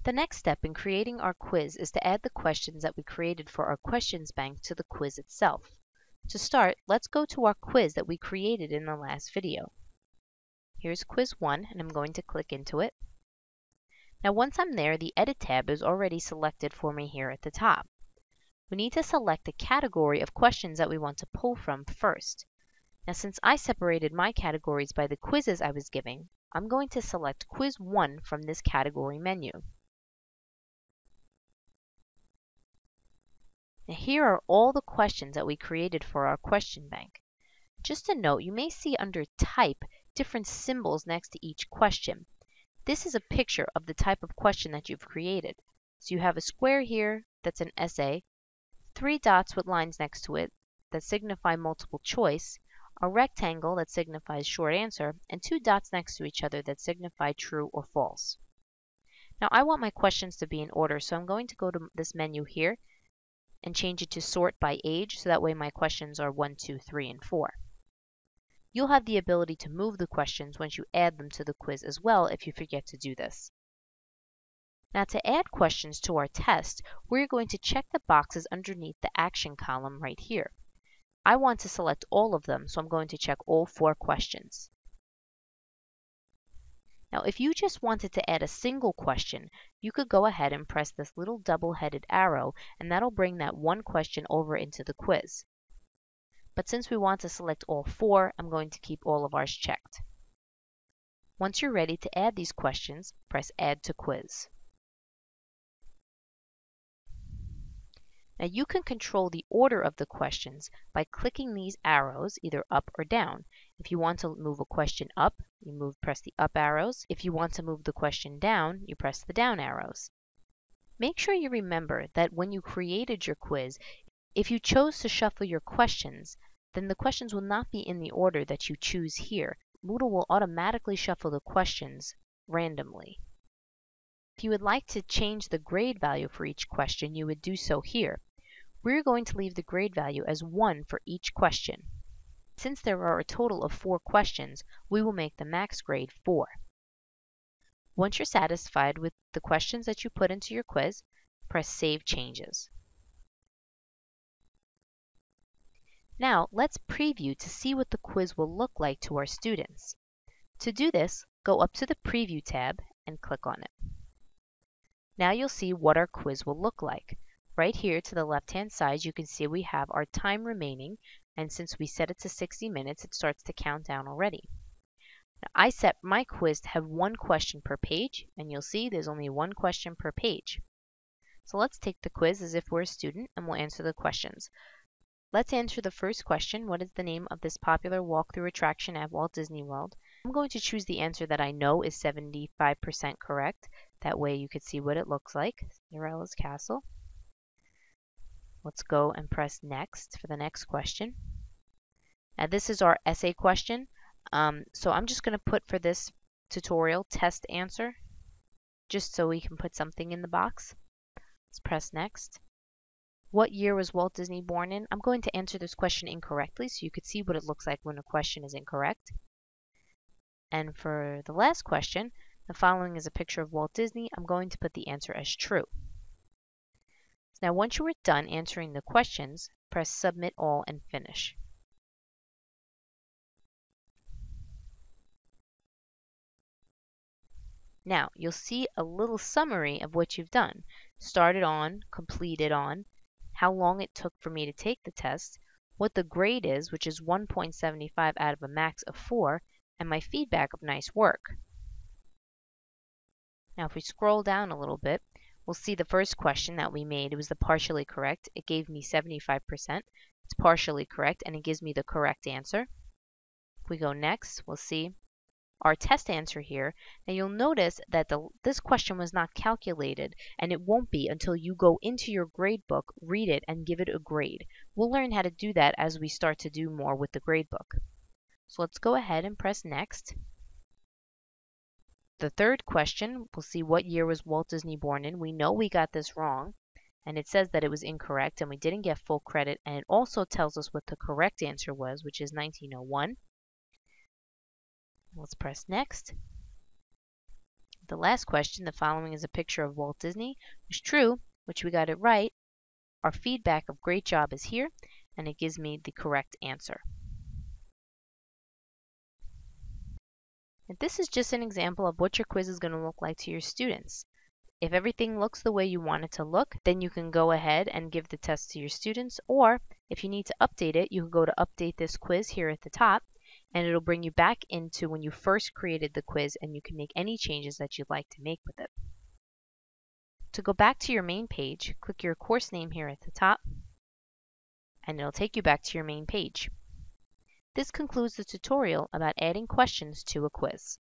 The next step in creating our quiz is to add the questions that we created for our questions bank to the quiz itself. To start, let's go to our quiz that we created in the last video. Here's quiz 1, and I'm going to click into it. Now once I'm there, the Edit tab is already selected for me here at the top. We need to select the category of questions that we want to pull from first. Now since I separated my categories by the quizzes I was giving, I'm going to select quiz 1 from this category menu. Now here are all the questions that we created for our question bank. Just a note, you may see under Type different symbols next to each question. This is a picture of the type of question that you've created. So you have a square here that's an essay, 3 dots with lines next to it that signify multiple choice, a rectangle that signifies short answer, and 2 dots next to each other that signify true or false. Now I want my questions to be in order, so I'm going to go to this menu here and change it to sort by age, so that way my questions are 1, 2, 3, and 4. You'll have the ability to move the questions once you add them to the quiz as well if you forget to do this. Now to add questions to our test, we're going to check the boxes underneath the action column right here. I want to select all of them, so I'm going to check all 4 questions. Now if you just wanted to add a single question, you could go ahead and press this little double-headed arrow, and that'll bring that one question over into the quiz. But since we want to select all 4, I'm going to keep all of ours checked. Once you're ready to add these questions, press Add to Quiz. Now you can control the order of the questions by clicking these arrows either up or down. If you want to move a question up, you press the up arrows. If you want to move the question down, you press the down arrows. Make sure you remember that when you created your quiz, if you chose to shuffle your questions, then the questions will not be in the order that you choose here. Moodle will automatically shuffle the questions randomly. If you would like to change the grade value for each question, you would do so here. We're going to leave the grade value as 1 for each question. Since there are a total of 4 questions, we will make the max grade 4. Once you're satisfied with the questions that you put into your quiz, press Save Changes. Now let's preview to see what the quiz will look like to our students. To do this, go up to the Preview tab and click on it. Now you'll see what our quiz will look like. Right here to the left-hand side, you can see we have our time remaining, and since we set it to 60 minutes, it starts to count down already. Now, I set my quiz to have 1 question per page, and you'll see there's only 1 question per page. So let's take the quiz as if we're a student, and we'll answer the questions. Let's answer the first question. What is the name of this popular walkthrough attraction at Walt Disney World? I'm going to choose the answer that I know is 75% correct. That way you could see what it looks like. Cinderella's Castle. Let's go and press Next for the next question. Now this is our essay question. So I'm just going to put for this tutorial test answer, just so we can put something in the box. Let's press Next. What year was Walt Disney born in? I'm going to answer this question incorrectly, so you could see what it looks like when a question is incorrect. And for the last question, the following is a picture of Walt Disney. I'm going to put the answer as true. Now once you are done answering the questions, press Submit All and Finish. Now you'll see a little summary of what you've done. Started on, completed on, how long it took for me to take the test, what the grade is, which is 1.75 out of a max of 4, and my feedback of nice work. Now if we scroll down a little bit, we'll see the first question that we made. It was the partially correct. It gave me 75%. It's partially correct, and it gives me the correct answer. If we go next, we'll see our test answer here. Now you'll notice that this question was not calculated, and it won't be until you go into your grade book, read it, and give it a grade. We'll learn how to do that as we start to do more with the grade book. So let's go ahead and press Next. The third question, we'll see what year was Walt Disney born in. We know we got this wrong, and it says that it was incorrect, and we didn't get full credit, and it also tells us what the correct answer was, which is 1901. Let's press Next. The last question, the following is a picture of Walt Disney, was true, which we got it right. Our feedback of great job is here, and it gives me the correct answer. And this is just an example of what your quiz is going to look like to your students. If everything looks the way you want it to look, then you can go ahead and give the test to your students, or if you need to update it, you can go to update this quiz here at the top, and it'll bring you back into when you first created the quiz, and you can make any changes that you'd like to make with it. To go back to your main page, click your course name here at the top, and it'll take you back to your main page. This concludes the tutorial about adding questions to a quiz.